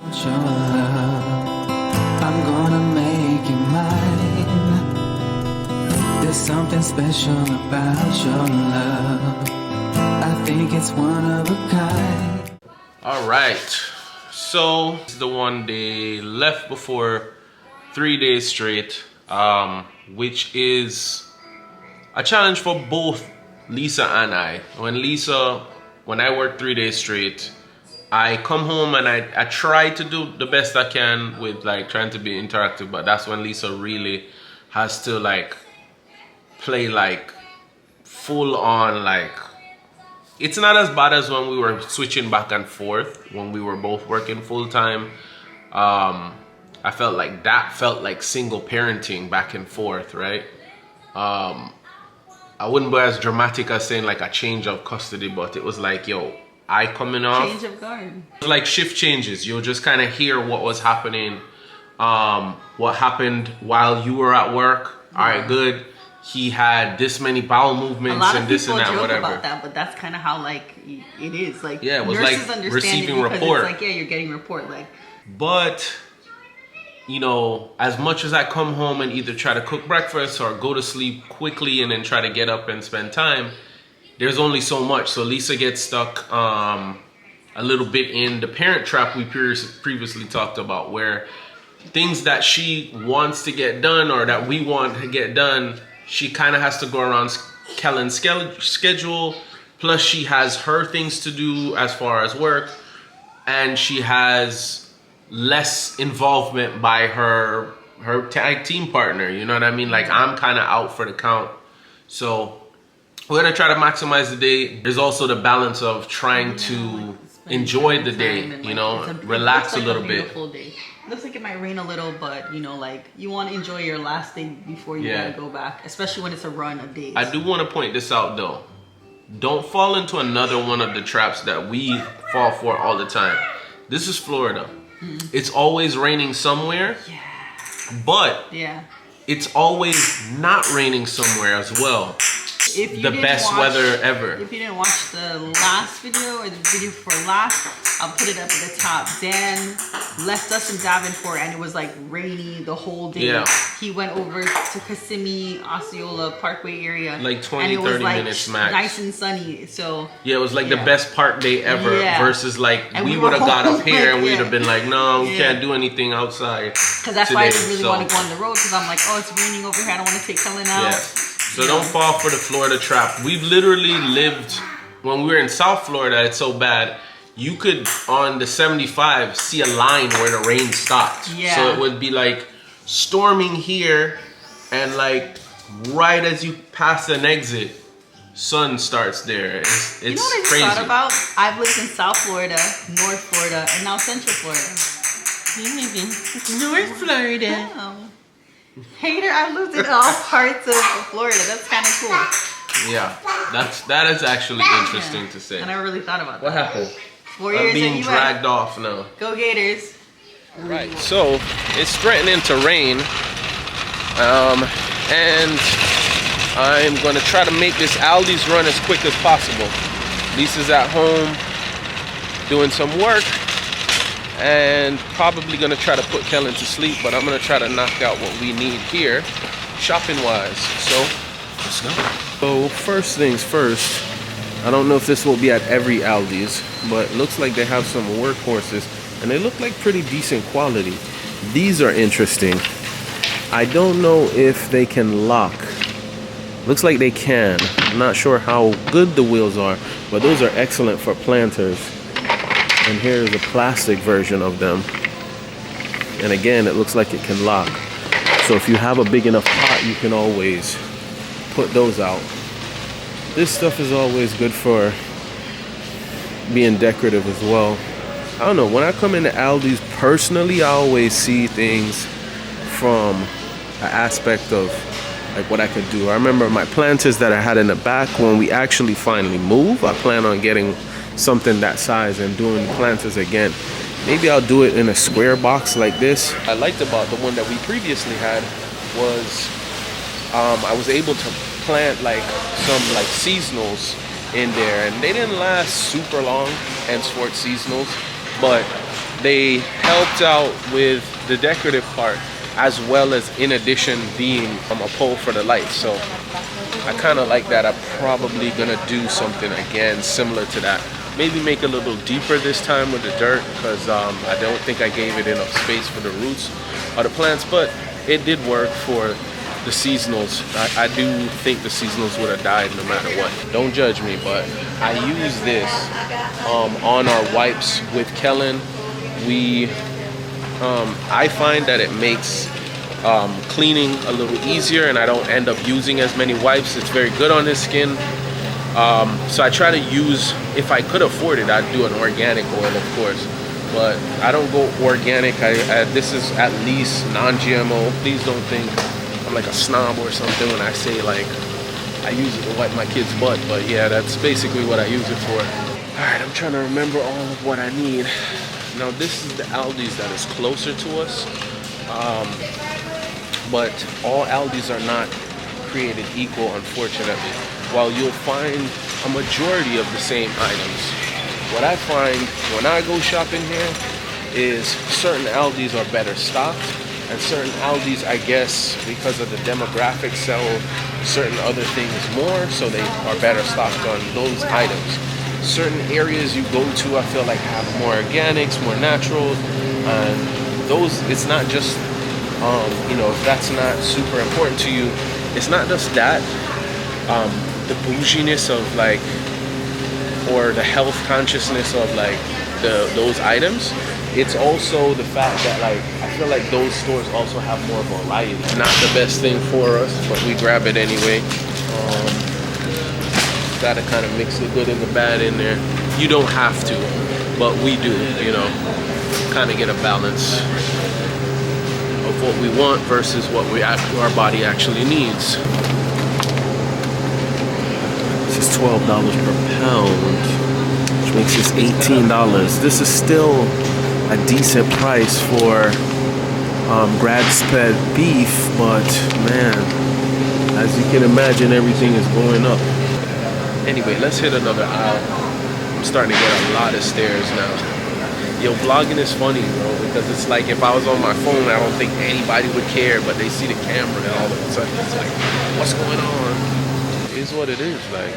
Your love, I'm gonna make you mine. There's something special about your love. I think it's one of a kind. All right, so it's the one they left before 3 days straight, which is a challenge for both Lisa and I. When I work 3 days straight, I come home and I try to do the best I can with like trying to be interactive, but that's when Lisa really has to like play like full on. Like, it's not as bad as when we were switching back and forth when we were both working full time. I felt like that felt like single parenting back and forth, right? I wouldn't be as dramatic as saying like a change of custody, but it was like, yo, I coming off. Change of guard. Like shift changes. You'll just kind of hear what was happening, what happened while you were at work. All right, good. He had this many bowel movements and this and that, whatever. A lot of people joke about that, but that's kind of how like it is. Like, yeah, it was nurses like understand receiving it because report. it's like, yeah, you're getting report. Like, but you know, as much as I come home and either try to cook breakfast or go to sleep quickly and then try to get up and spend time, there's only so much. So Lisa gets stuck a little bit in the parent trap we previously talked about, where things that she wants to get done or that we want to get done, she kind of has to go around Kellan's schedule. Plus she has her things to do as far as work, and she has less involvement by her tag team partner. You know what I mean? Like, I'm kind of out for the count. So we're gonna try to maximize the day. There's also the balance of trying to enjoy the day, you know, relax a little bit. Day. Looks like it might rain a little, but you know, like, you want to enjoy your last day before you gotta go back, especially when it's a run of days. I do want to point this out though. Don't fall into another one of the traps that we fall for all the time. This is Florida. It's always raining somewhere, but it's always not raining somewhere as well. The best weather ever. If you didn't watch the last video or the video for last, I'll put it up at the top. Dan left us in Davenport and it was like rainy the whole day. Yeah. He went over to Kissimmee, Osceola Parkway area. Like 20-30 minutes max. Nice and sunny. So yeah, it was like the best park day ever versus like we would have got up here and we'd have been like, no, we can't do anything outside. Because that's why I didn't really want to go on the road, because I'm like, oh, it's raining over here. I don't want to take Kellan out. So don't fall for the Florida trap. We've literally lived, when we were in South Florida, it's so bad. You could, on the 75, see a line where the rain stopped. Yeah. So it would be like storming here, and like right as you pass an exit, sun starts there. It's you know what I just crazy. Thought about? I've lived in South Florida, North Florida, and now Central Florida. North Florida. Oh. Hater, I lived in all parts of Florida. That's kind of cool. Yeah, that is actually interesting to say. I never really thought about that. What happened? 4 years I'm being dragged off now. Go Gators. Right, so it's threatening to rain, and I'm gonna try to make this Aldi's run as quick as possible. Lisa's at home doing some work, and probably gonna try to put Kellan to sleep, but I'm gonna try to knock out what we need here, shopping wise. So let's go. So first things first, I don't know if this will be at every Aldi's, but it looks like they have some workhorses, and they look like pretty decent quality. These are interesting. I don't know if they can lock. Looks like they can. I'm not sure how good the wheels are, but those are excellent for planters. And here's a plastic version of them. And again, it looks like it can lock. So if you have a big enough pot, you can always put those out. This stuff is always good for being decorative as well. I don't know, when I come into Aldi's personally, I always see things from an aspect of like what I could do. I remember my planters that I had in the back, when we actually finally move, I plan on getting something that size and doing planters again. Maybe I'll do it in a square box like this. I liked about the one that we previously had was I was able to plant like some like seasonals in there, and they didn't last super long, henceforth seasonals, but they helped out with the decorative part, as well as in addition being a pole for the lights. So I kind of like that. I'm probably gonna do something again similar to that. Maybe make it a little deeper this time with the dirt, because I don't think I gave it enough space for the roots of the plants, but it did work for the seasonals. I do think the seasonals would have died no matter what. Don't judge me, but I use this on our wipes with Kellan. I find that it makes cleaning a little easier, and I don't end up using as many wipes. It's very good on his skin. So I try to use, if I could afford it, I'd do an organic oil, of course, but I don't go organic. This is at least non-GMO. Please don't think I'm like a snob or something when I say like I use it to wipe my kid's butt, but yeah, that's basically what I use it for. All right, I'm trying to remember all of what I need. Now this is the Aldi's that is closer to us, but all Aldi's are not created equal, unfortunately. While you'll find a majority of the same items, what I find when I go shopping here is certain Aldi's are better stocked, and certain Aldi's, I guess, because of the demographics, sell certain other things more, so they are better stocked on those items. Certain areas you go to, I feel like, have more organics, more natural, and those, it's not just, you know, if that's not super important to you, it's not just that, the bouginess of like, or the health consciousness of like those items. It's also the fact that like, I feel like those stores also have more variety. Not the best thing for us, but we grab it anyway. Gotta kind of mix the good and the bad in there. You don't have to, but we do, you know, kind of get a balance of what we want versus what our body actually needs. This is $12 per pound, which makes this $18. This is still a decent price for grass-fed beef, but man, as you can imagine, everything is going up. Anyway, let's hit another aisle. I'm starting to get a lot of stares now. Yo, vlogging is funny, bro, because it's like if I was on my phone, I don't think anybody would care, but they see the camera and all of a sudden it's like, what's going on? It is what it is. Like,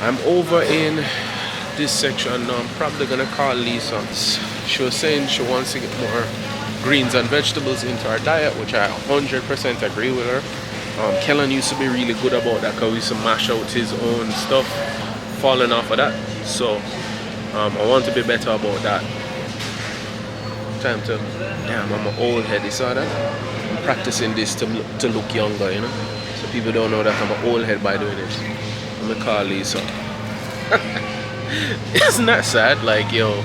I'm over in this section now. I'm probably gonna call Lisa. She was saying she wants to get more greens and vegetables into our diet, which I 100% agree with her. Kellan used to be really good about that because we used to mash out his own stuff, falling off of that. So I want to be better about that. Time to, damn, I'm an old head, you saw that? I'm practicing this to look younger, you know? So people don't know that I'm an old head by doing this. I'm gonna call Lisa. Isn't that sad? Like, yo,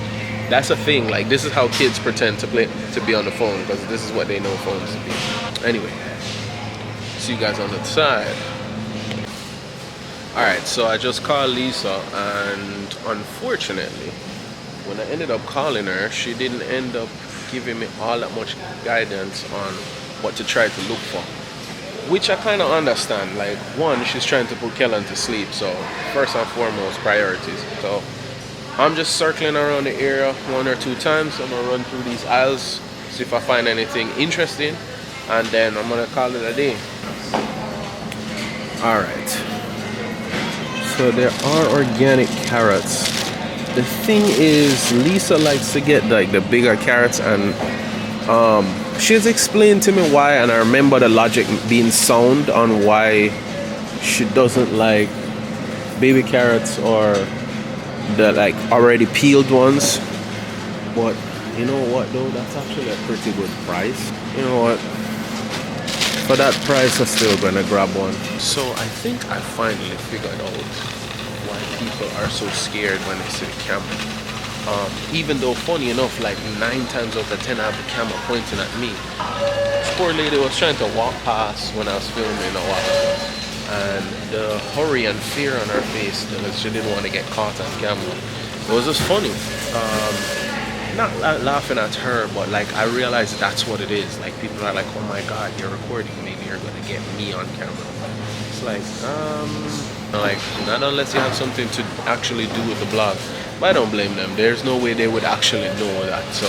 that's a thing. Like, this is how kids pretend to be on the phone, because this is what they know phones to be. Anyway, see you guys on the side. Alright, so I just called Lisa, and unfortunately, when I ended up calling her, she didn't end up giving me all that much guidance on what to try to look for. Which I kind of understand. Like, one, she's trying to put Kellan to sleep, so first and foremost, priorities. So I'm just circling around the area 1 or 2 times. I'm gonna run through these aisles, see if I find anything interesting, and then I'm gonna call it a day. Alright, so there are organic carrots. The thing is, Lisa likes to get like the bigger carrots, and she's explained to me why, and I remember the logic being sound on why she doesn't like baby carrots or the like already peeled ones. But you know what though, that's actually a pretty good price. You know what, for that price I'm still gonna grab one. So I think I finally figured out why people are so scared when they see the camera. Even though, funny enough, like 9 times out of 10 I have the camera pointing at me. This poor lady was trying to walk past when I was filming a while ago, and the hurry and fear on her face because she didn't want to get caught on camera. It was just funny. Not laughing at her, but like I realized that's what it is. Like, people are like, oh my god, you're recording me, you're gonna get me on camera. It's like, not unless you have something to actually do with the vlog. But I don't blame them. There's no way they would actually know that. So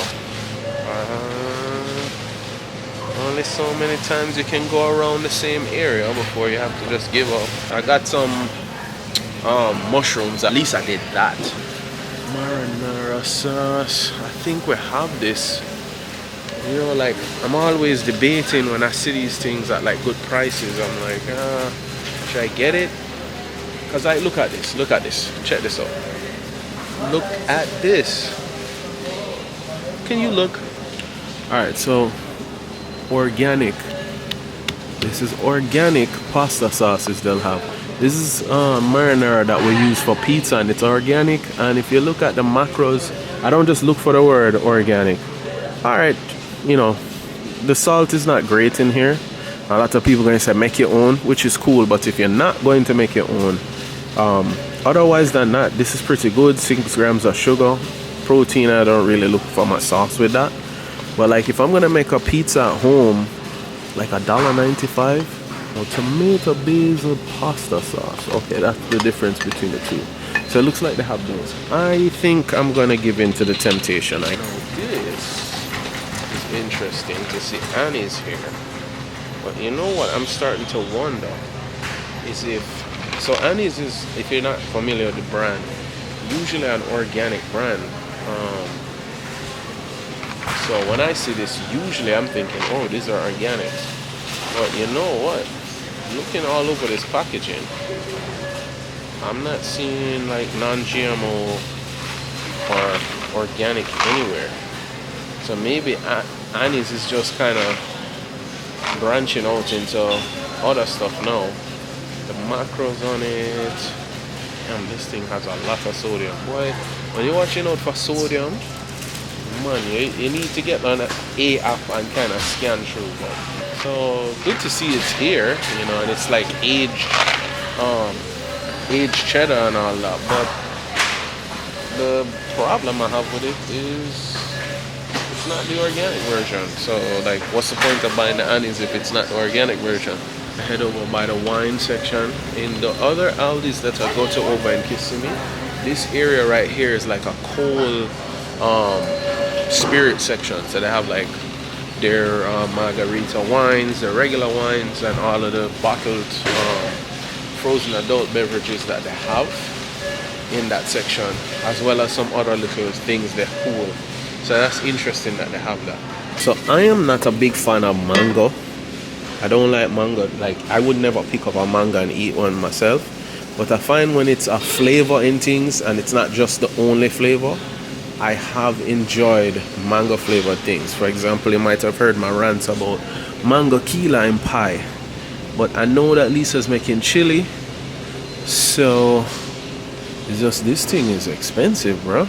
only so many times you can go around the same area before you have to just give up. I got some mushrooms. At least I did that. Marinara sauce. I think we have this. You know, like, I'm always debating when I see these things at like good prices. I'm like, should I get it? Because look at this. Look at this. Check this out. Look at this. Can you look? Alright, so organic. This is organic pasta sauces they'll have. This is marinara that we use for pizza, and it's organic. And if you look at the macros, I don't just look for the word organic. Alright, you know, the salt is not great in here. A lot of people are going to say make your own, which is cool, but if you're not going to make your own, otherwise than that, this is pretty good. 6 grams of sugar. Protein, I don't really look for my sauce with that. But like if I'm going to make a pizza at home, like $1.95. Now, tomato basil pasta sauce. Okay, that's the difference between the two. So it looks like they have those. I think I'm going to give in to the temptation. I know this is interesting to see Annie's here. But you know what I'm starting to wonder is so Annie's is, if you're not familiar with the brand, usually an organic brand. So when I see this, usually I'm thinking, oh, these are organic. But you know what? Looking all over this packaging, I'm not seeing like non-GMO or organic anywhere. So maybe Annie's is just kind of branching out into other stuff now. The macros on it, and this thing has a lot of sodium. Boy, when you're watching out for sodium, man, you need to get on an A app and kind of scan through. But so good to see it's here, you know, and it's like aged cheddar and all that. But the problem I have with it is it's not the organic version. So like, what's the point of buying the Annie's if it's not the organic version? I head over by the wine section. In the other Aldis that I go to over in Kissimmee, this area right here is like a cold spirit section. So they have like their margarita wines, their regular wines, and all of the bottled frozen adult beverages that they have in that section, as well as some other little things they cool. So that's interesting that they have that. So I am not a big fan of mango. I don't like mango. Like, I would never pick up a mango and eat one myself. But I find when it's a flavor in things and it's not just the only flavor, I have enjoyed mango flavored things. For example, you might have heard my rants about mango key lime pie. But I know that Lisa's making chili. So it's just, this thing is expensive, bro.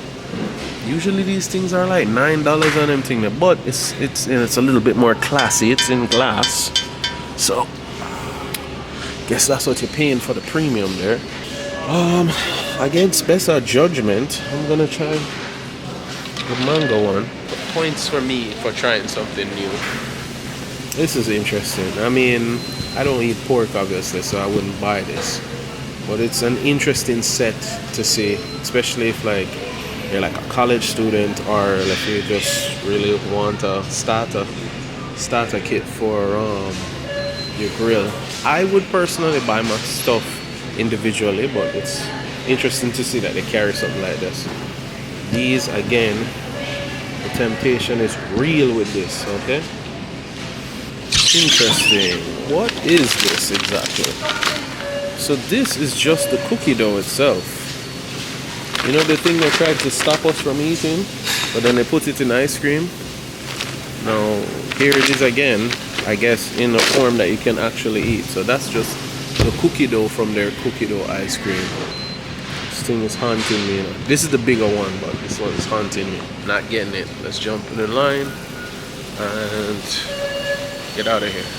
Usually these things are like $9 on them thing, but it's a little bit more classy. It's in glass. So guess that's what you're paying for the premium there. Against better judgment, I'm gonna try the mango one. Points for me for trying something new. This is interesting. I mean, I don't eat pork obviously, so I wouldn't buy this. But it's an interesting set to see, especially if like you're like a college student, or if you just really want a starter kit for your grill. I would personally buy my stuff individually, but it's interesting to see that they carry something like this. These, again, the temptation is real with this, okay? Interesting. What is this exactly? So this is just the cookie dough itself. You know the thing that tried to stop us from eating, but then they put it in ice cream? Now, here it is again, I guess, in a form that you can actually eat. So that's just the cookie dough from their cookie dough ice cream. This thing is haunting me, you know. This is the bigger one, but this one is haunting me. Not getting it. Let's jump in the line and get out of here.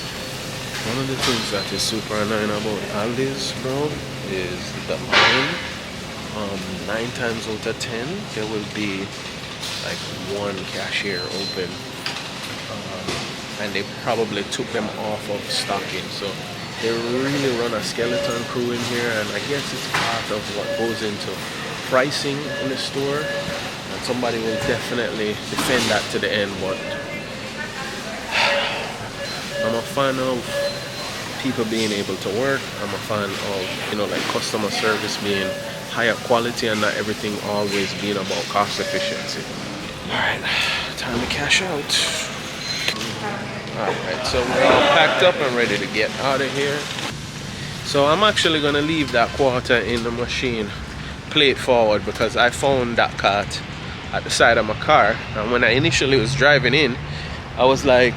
One of the things that is super annoying about Aldi's, bro, is the line. 9 times out of 10, there will be like one cashier open. And they probably took them off of stocking, so they really run a skeleton crew in here, and I guess it's part of what goes into pricing in the store, and somebody will definitely defend that to the end. But I'm a fan of people being able to work. I'm a fan of, you know, like customer service being higher quality and not everything always being about cost efficiency. All right, time to cash out. All right, so we're all packed up and ready to get out of here. So I'm actually gonna leave that quarter in the machine, play it forward, because I found that cart at the side of my car, and when I initially was driving in, I was like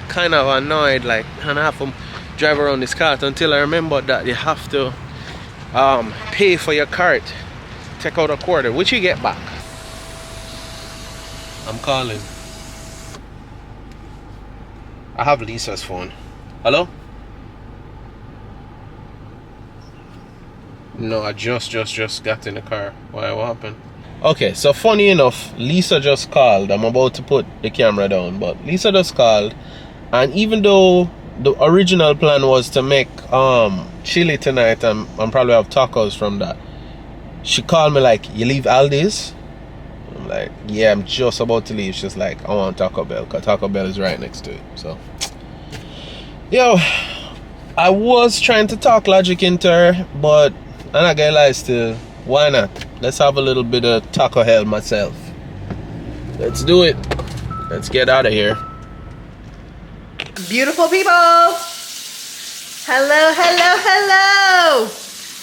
kind of annoyed, like, and I have to drive around this cart, until I remembered that you have to pay for your cart, take out a quarter, which you get back. I'm calling. I have Lisa's phone. Hello? No, I just got in the car. What happened? Okay, so funny enough, Lisa just called. I'm about to put the camera down, but Lisa just called, and even though the original plan was to make chili tonight and probably have tacos from that, she called me like, you leave Aldi's? I'm like, yeah, I'm just about to leave. She's like, I want Taco Bell, because Taco Bell is right next to it. So, yo, I was trying to talk logic into her, but I'm not gonna lie still. Why not? Let's have a little bit of taco hell myself. Let's do it. Let's get out of here. Beautiful people. Hello, hello, hello.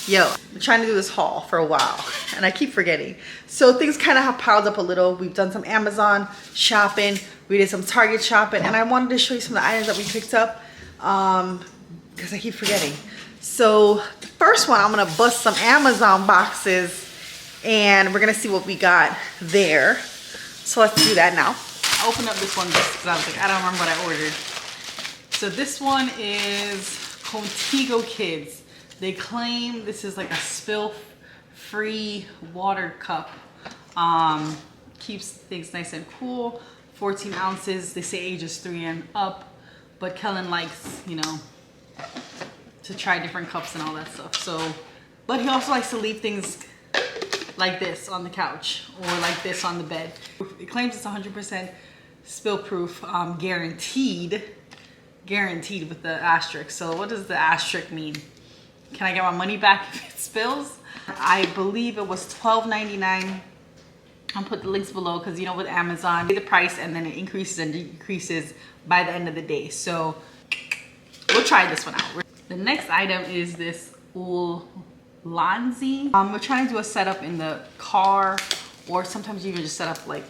Yo, I'm trying to do this haul for a while and I keep forgetting. So things kind of have piled up a little. We've done some Amazon shopping. We did some Target shopping, and I wanted to show you some of the items that we picked up because I keep forgetting. So the first one, I'm gonna bust some Amazon boxes and we're gonna see what we got there. So let's do that now. I opened up this one just because I was like, I don't remember what I ordered. So this one is Contigo Kids. They claim this is like a spill-free water cup. Keeps things nice and cool. 14 ounces. They say ages 3 and up, but Kellan likes, you know, to try different cups and all that stuff. So, but he also likes to leave things like this on the couch or like this on the bed. It claims it's 100% spill-proof, guaranteed with the asterisk. So what does the asterisk mean? Can I get my money back if it spills? I believe it was $12.99. I'll put the links below because, you know, with Amazon, the price and then it increases and decreases by the end of the day. So we'll try this one out. The next item is this Ulanzi. We're trying to do a setup in the car, or sometimes you can just set up like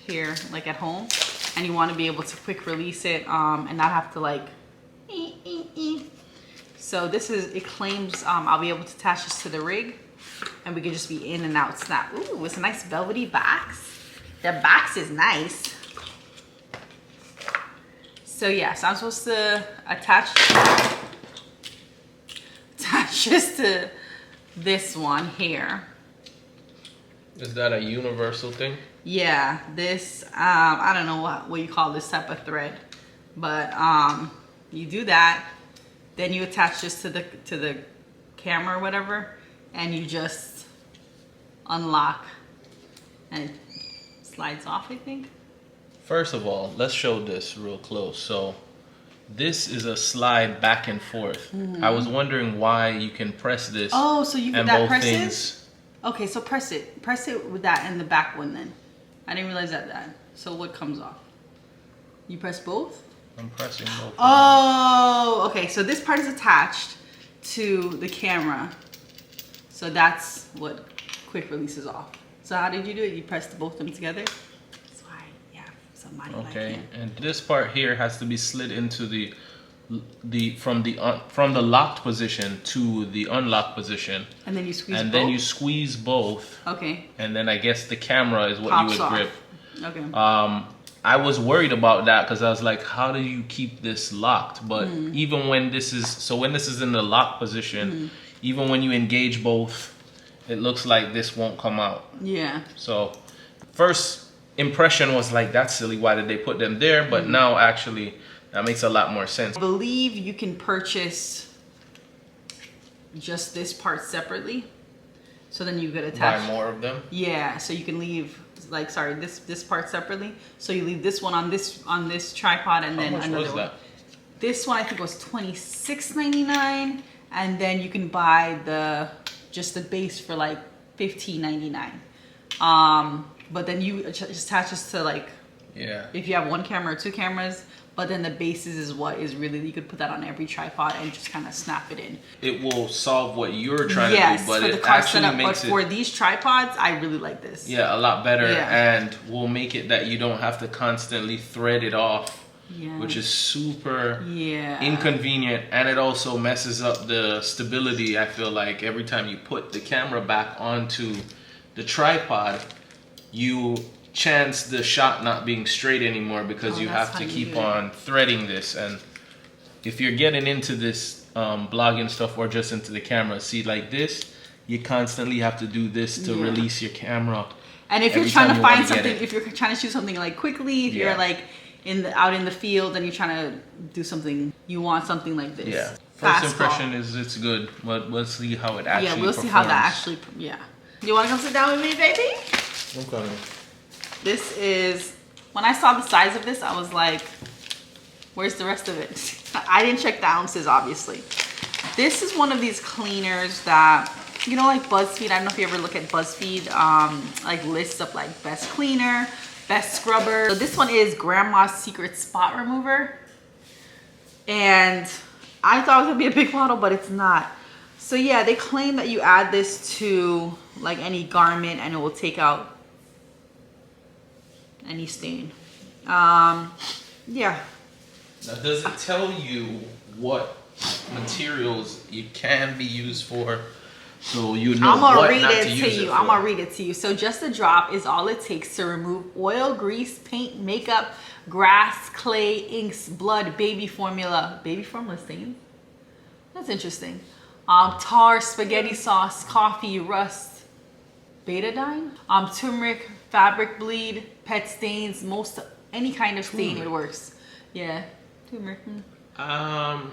here, like at home, and you want to be able to quick release it and not have to like So this is, it claims I'll be able to attach this to the rig and we can just be in and out snap. Ooh, it's a nice velvety box. The box is nice. So yeah, so I'm supposed to attach this to this one here. Is that a universal thing? Yeah, this, I don't know what you call this type of thread, but you do that, then you attach this to the camera or whatever, and you just unlock and it slides off, I think. First of all, let's show this real close. So this is a slide back and forth. Mm-hmm. I was wondering why you can press this. Oh, so you and that both presses? things. Okay, so press it with that and the back one then. I didn't realize that. So what comes off? You press both? I'm pressing both. Oh, okay. So this part is attached to the camera. So that's what quick releases off. So how did you do it? You pressed both of them together? That's why, yeah, somebody like him. Okay, and this part here has to be slid into from the locked position to the unlocked position. And then you squeeze and both? then you squeeze both. Okay. And then I guess the camera is what Pops you would off. grip. Okay. I was worried about that because I was like, how do you keep this locked? But even when this is in the locked position, even when you engage both, it looks like this won't come out. Yeah. So first impression was like, that's silly. Why did they put them there? But now actually that makes a lot more sense. I believe you can purchase just this part separately. So then you could attach. Buy more of them. Yeah, so you can leave like this part separately. So you leave this one on this tripod, and then another was that? one. This one I think was $26.99, and then you can buy just the base for like $15.99. But then you just attach this to like, if you have one camera or two cameras. But then the bases is what is really, you could put that on every tripod and just kind of snap it in. It will solve what you're trying to do, but for the it car actually setup, makes but for these tripods, I really like this. Yeah, a lot better, Yeah. and will make it that you don't have to constantly thread it off, which is super inconvenient, and it also messes up the stability. I feel like every time you put the camera back onto the tripod, you chance the shot not being straight anymore because you have to keep on threading this. And if you're getting into this blogging stuff or just into the camera, see, like this, you constantly have to do this to release your camera. And if you're trying to find something, if you're trying to shoot something like quickly, if you're like out in the field and you're trying to do something, you want something like this. Yeah. First impression is it's good, but we'll see how it actually we'll see how that actually, You want to come sit down with me, baby? I'm coming. This is, when I saw the size of this, I was like, where's the rest of it? I didn't check the ounces, obviously. This is one of these cleaners that, you know, like BuzzFeed, I don't know if you ever look at BuzzFeed, like lists of like best cleaner, best scrubber. So this one is Grandma's Secret Spot Remover. And I thought it was gonna be a big bottle, but it's not. So yeah, they claim that you add this to like any garment and it will take out any stain. Yeah. Now, does it tell you what materials it can be used for, so you know what not to use it for? I'm gonna read it to you. So just a drop is all it takes to remove oil, grease, paint, makeup, grass, clay, inks, blood, baby formula stains. That's interesting. Tar, spaghetti sauce, coffee, rust, betadine, turmeric, fabric bleed, pet stains, any kind of stain it works. Yeah, turmeric. I'm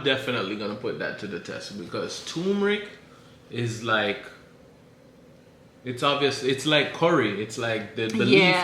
definitely gonna put that to the test, because turmeric is like, it's obvious, it's like curry. It's like the belief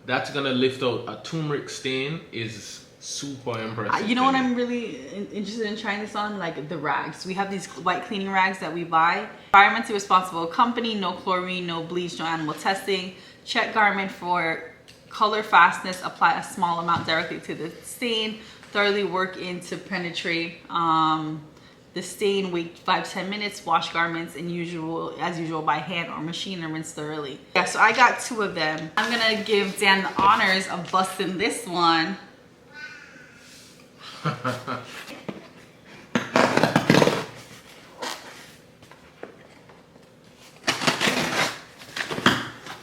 that's gonna lift out a turmeric stain is super impressive. You know what I'm really interested in trying this on? Like the rags. We have these white cleaning rags that we buy. Environmentally responsible company, no chlorine, no bleach, no animal testing. Check garment for color fastness. Apply a small amount directly to the stain. Thoroughly work in to penetrate the stain. Wait 5-10 minutes. Wash garments as usual by hand or machine, and rinse thoroughly. Yeah, so I got 2 of them. I'm gonna give Dan the honors of busting this one.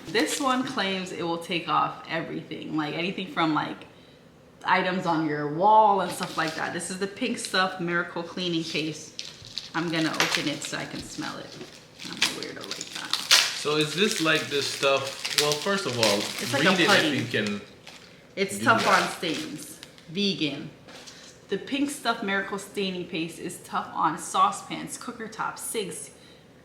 This one claims it will take off everything, like anything from like items on your wall and stuff like that. This is the Pink Stuff Miracle Cleaning Paste. I'm gonna open it so I can smell it. I'm a weirdo like that. So is this like this stuff? Well, first of all, it's like read a it putty. if you can. It's tough on stains. Vegan. The Pink Stuff Miracle Staining Paste is tough on saucepans, cooker tops, sinks,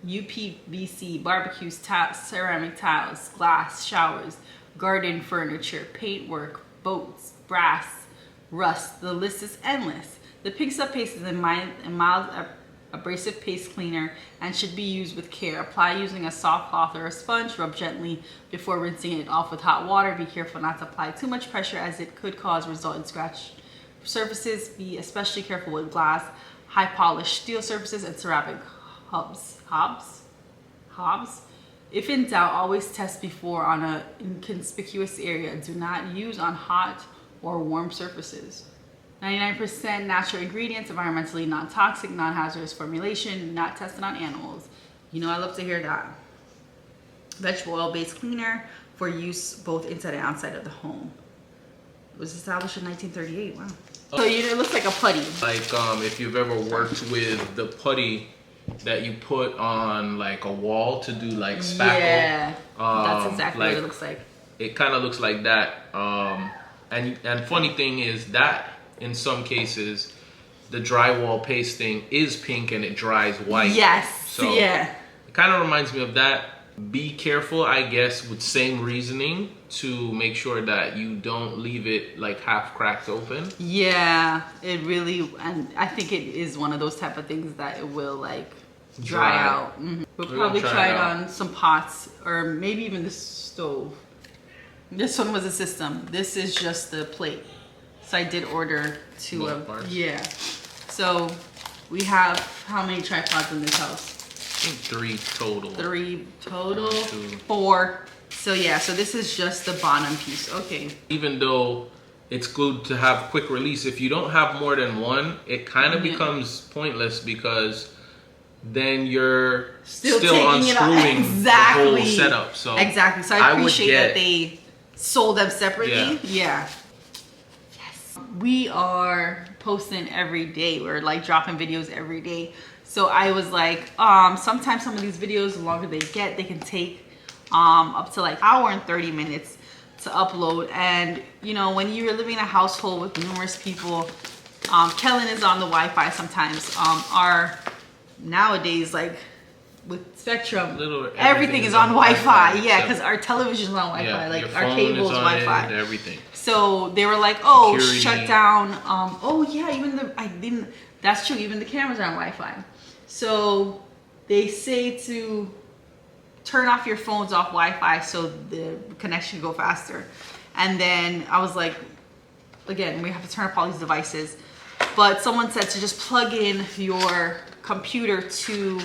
UPVC, barbecues, ceramic tiles, glass, showers, garden furniture, paintwork, boats, brass, rust. The list is endless. The Pink Stuff Paste is a mild abrasive paste cleaner and should be used with care. Apply using a soft cloth or a sponge. Rub gently before rinsing it off with hot water. Be careful not to apply too much pressure, as it could cause resultant scratch surfaces. Be especially careful with glass, high polished steel surfaces, and ceramic hobs. If in doubt, always test before on an inconspicuous area. Do not use on hot or warm surfaces. 99% natural ingredients, environmentally non-toxic, non-hazardous formulation, not tested on animals. You know I love to hear that. Vegetable oil-based cleaner for use both inside and outside of the home. It was established in 1938. Wow. So it looks like a putty. Like if you've ever worked with the putty that you put on like a wall to do like spackle. Yeah, that's exactly what it looks like. It kind of looks like that. And funny thing is that in some cases the drywall pasting is pink and it dries white. Yes. So yeah. kind of reminds me of that. Be careful, I guess, with same reasoning to make sure that you don't leave it like half cracked open. Yeah, it really, and I think it is one of those type of things that it will like dry out. We'll probably try it on some pots or maybe even the stove. This one was a system. This is just the plate. So I did order two of, yeah. So we have how many tripods in this house? I think 3 total. 3 total? 1, 2. 4. So yeah, so this is just the bottom piece. Okay. Even though it's good to have quick release, if you don't have more than one, it kind of becomes pointless because then you're still unscrewing the whole setup. So exactly. So I appreciate that they sold them separately. Yeah. Yes. We are posting every day. We're like dropping videos every day. So I was like, sometimes some of these videos, the longer they get, they can take up to like 1 hour and 30 minutes to upload. And you know, when you're living in a household with numerous people, Kellan is on the Wi-Fi sometimes. Nowadays, like with Spectrum, everything is on Wi-Fi. Yeah, because our television is on Wi-Fi, yeah, like our cable is Wi-Fi. Everything. So they were like, "Oh, Security. shut down." Oh yeah, even that's true. Even the cameras are on Wi-Fi. So they say to turn off your phones off Wi-Fi so the connection go faster. And then I was like, again, we have to turn off all these devices. But someone said to just plug in your computer to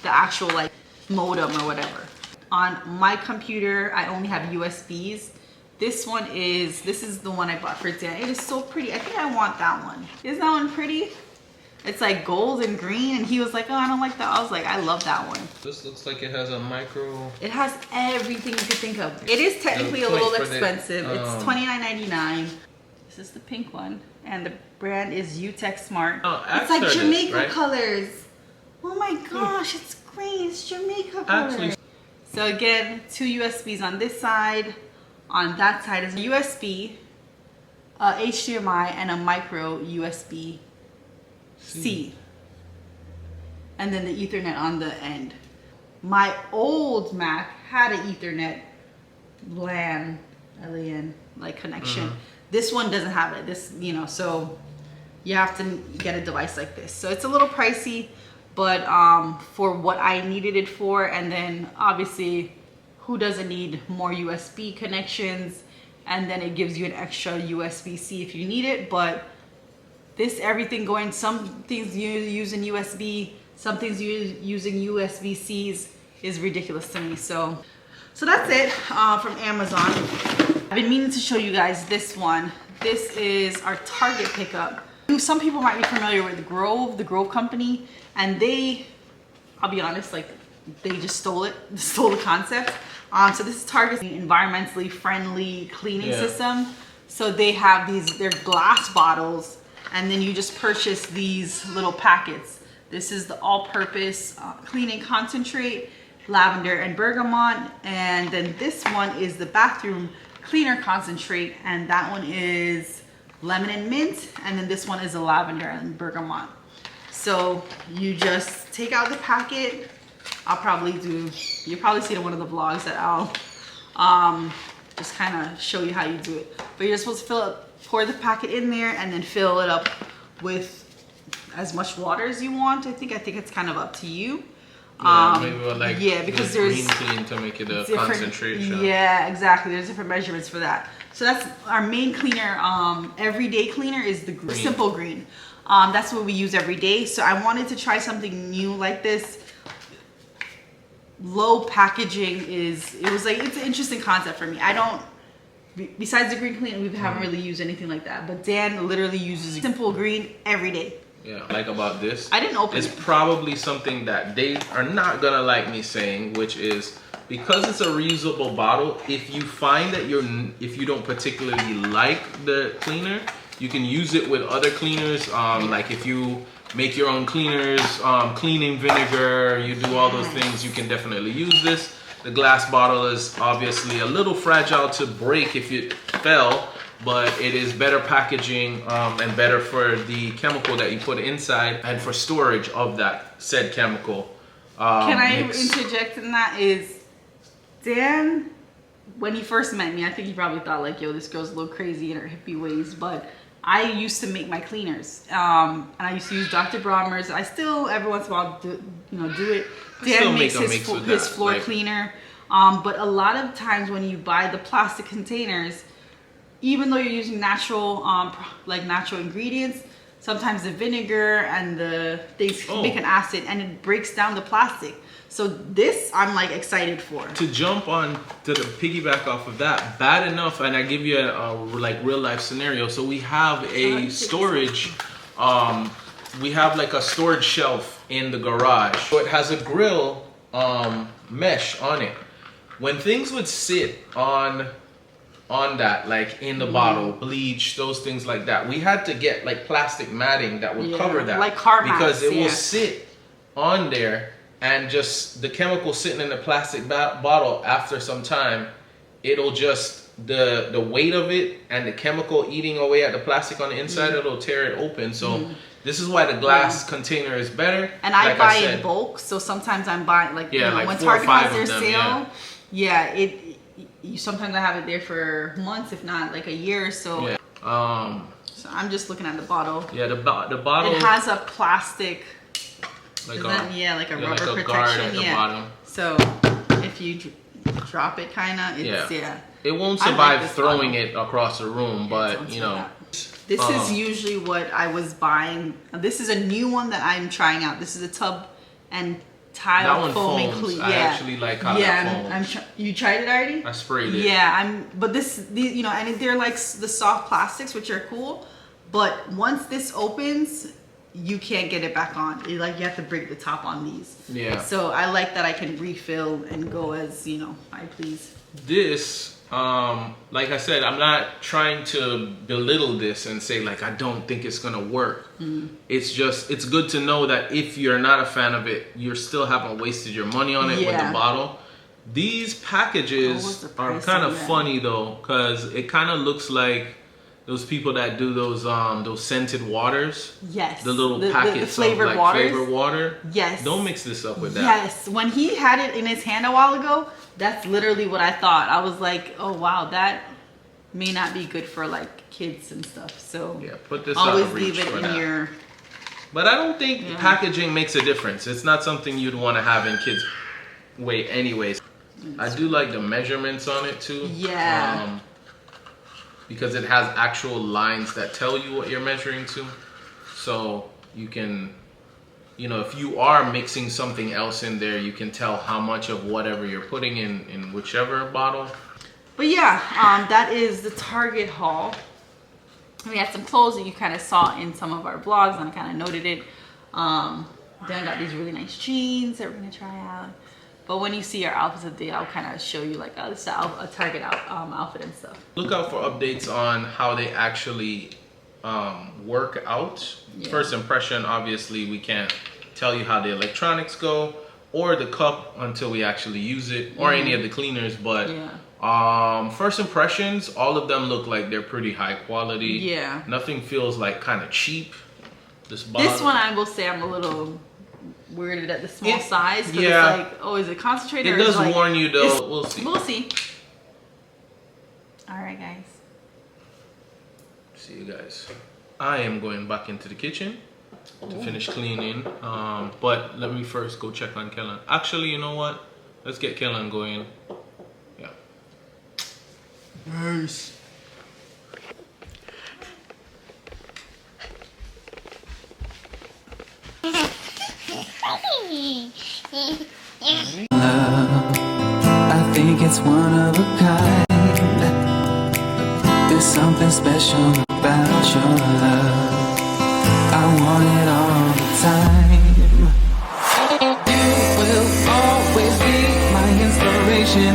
the actual like modem or whatever. On my computer, I only have USBs. This is the one I bought for Dan. It is so pretty. I think I want that one. Isn't that one pretty? It's like gold and green, and he was like, "Oh, I don't like that." I was like, "I love that one." This looks like it has a micro. It has everything you could think of. It is technically a little expensive. It's $29.99. This is the pink one, and the brand is UTech Smart. Oh, it's like Jamaica right? colors. Oh my gosh, it's great. It's Jamaica colors. So again, 2 USBs on this side. On that side is a USB, HDMI, and a micro USB. C. And then the Ethernet on the end. My old Mac had an Ethernet LAN like connection. This one doesn't have it. This, you know, so you have to get a device like this. So it's a little pricey, but for what I needed it for, and then obviously who doesn't need more USB connections, and then it gives you an extra USB-C if you need it. But this, everything going, some things using USB, some things using USB-Cs is ridiculous to me. So that's it from Amazon. I've been meaning to show you guys this one. This is our Target pickup. Some people might be familiar with the Grove company, and they, I'll be honest, like they just stole the concept. So this is Target's environmentally friendly cleaning system. So they have they're glass bottles, and then you just purchase these little packets. This is the all-purpose cleaning concentrate, lavender and bergamot. And then this one is the bathroom cleaner concentrate, and that one is lemon and mint. And then this one is the lavender and bergamot. So you just take out the packet. You'll probably see it in one of the vlogs that I'll just kind of show you how you do it. But you're supposed to pour the packet in there and then fill it up with as much water as you want. I think it's kind of up to you. Because there's green clean to make it a concentration. Yeah, exactly. There's different measurements for that. So that's our main cleaner. Everyday cleaner is the simple green. That's what we use every day. So I wanted to try something new like this. Low packaging it's an interesting concept for me. Besides the green clean, we haven't really used anything like that. But Dan literally uses simple green every day. Yeah, like about this. I didn't open it. It's probably something that they are not gonna like me saying, which is because it's a reusable bottle. If you find that if you don't particularly like the cleaner, you can use it with other cleaners. Like if you make your own cleaners, cleaning vinegar, you do all those things, you can definitely use this. The glass bottle is obviously a little fragile to break if it fell, but it is better packaging and better for the chemical that you put inside and for storage of that said chemical. Can I interject in that? Is Dan, when he first met me, I think he probably thought like, yo, this girl's a little crazy in her hippie ways, but I used to make my cleaners, and I used to use Dr. Brommer's. I still every once in a while do it. Dan makes his floor cleaner, but a lot of times when you buy the plastic containers, even though you're using natural ingredients, sometimes the vinegar and the things make an acid and it breaks down the plastic. So this I'm like excited for. To jump on to the piggyback off of that, bad enough, and I give you a like real life scenario. So we have a storage, we have like a storage shelf in the garage. So it has a grill mesh on it. When things would sit on that, like in the bottle, bleach, those things like that, we had to get like plastic matting that would cover that, like car mats, because it will sit on there, and just the chemical sitting in the plastic bottle, after some time, it'll just the weight of it and the chemical eating away at the plastic on the inside, it'll tear it open. So this is why the glass container is better. And I buy in bulk, so sometimes I'm buying like, like when Target has their sale, sometimes I have it there for months, if not like a year or so. So I'm just looking at the bottle. The bottle. It has a plastic, like a rubber protection. Guard at the bottom. So if you drop it, it won't survive throwing it across the room, but you know. This is usually what I was buying. This is a new one that I'm trying out. This is a tub and tile foaming clean. I actually like how that foams. You tried it already? I sprayed it. But these, you know, and they're like the soft plastics, which are cool. But once this opens, you can't get it back on. You have to break the top on these. Yeah. So I like that I can refill and go as, you know, I please. This, like I said, I'm not trying to belittle this and say like I don't think it's gonna work. It's just, it's good to know that if you're not a fan of it, you still haven't wasted your money on it with the bottle. These packages are kind of funny though, because it kind of looks like those people that do those scented waters. Yes. The little packets the flavored of like flavored water. Yes. Don't mix this up with that. Yes. When he had it in his hand a while ago, that's literally what I thought. I was like, oh wow, that may not be good for like kids and stuff. So yeah, put this always out of reach leave it for in that. your. But I don't think packaging makes a difference. It's not something you'd want to have in kids' way anyways. I do like the measurements on it too. Yeah. Because it has actual lines that tell you what you're measuring to. So you can, you know, if you are mixing something else in there, you can tell how much of whatever you're putting in whichever bottle. But yeah, that is the Target haul. We had some clothes that you kind of saw in some of our vlogs, and I kind of noted it. Then I got these really nice jeans that we're gonna try out. But when you see our outfits of the day, I'll kind of show you like this is a Target outfit and stuff. Look out for updates on how they actually work out. Yeah. First impression, obviously, we can't tell you how the electronics go or the cup until we actually use it, or any of the cleaners. But first impressions, all of them look like they're pretty high quality. Yeah. Nothing feels like kind of cheap. This one, I will say, I'm a little weirded at the small size, because it's like, oh, is it concentrated? It does warn you though. We'll see. We'll see. All right, guys. See you guys. I am going back into the kitchen to finish cleaning. But let me first go check on Kellan. Actually, you know what? Let's get Kellan going. Yeah. Nice. I think it's one of a kind. There's something special about your love. I want it all the time. You will always be my inspiration.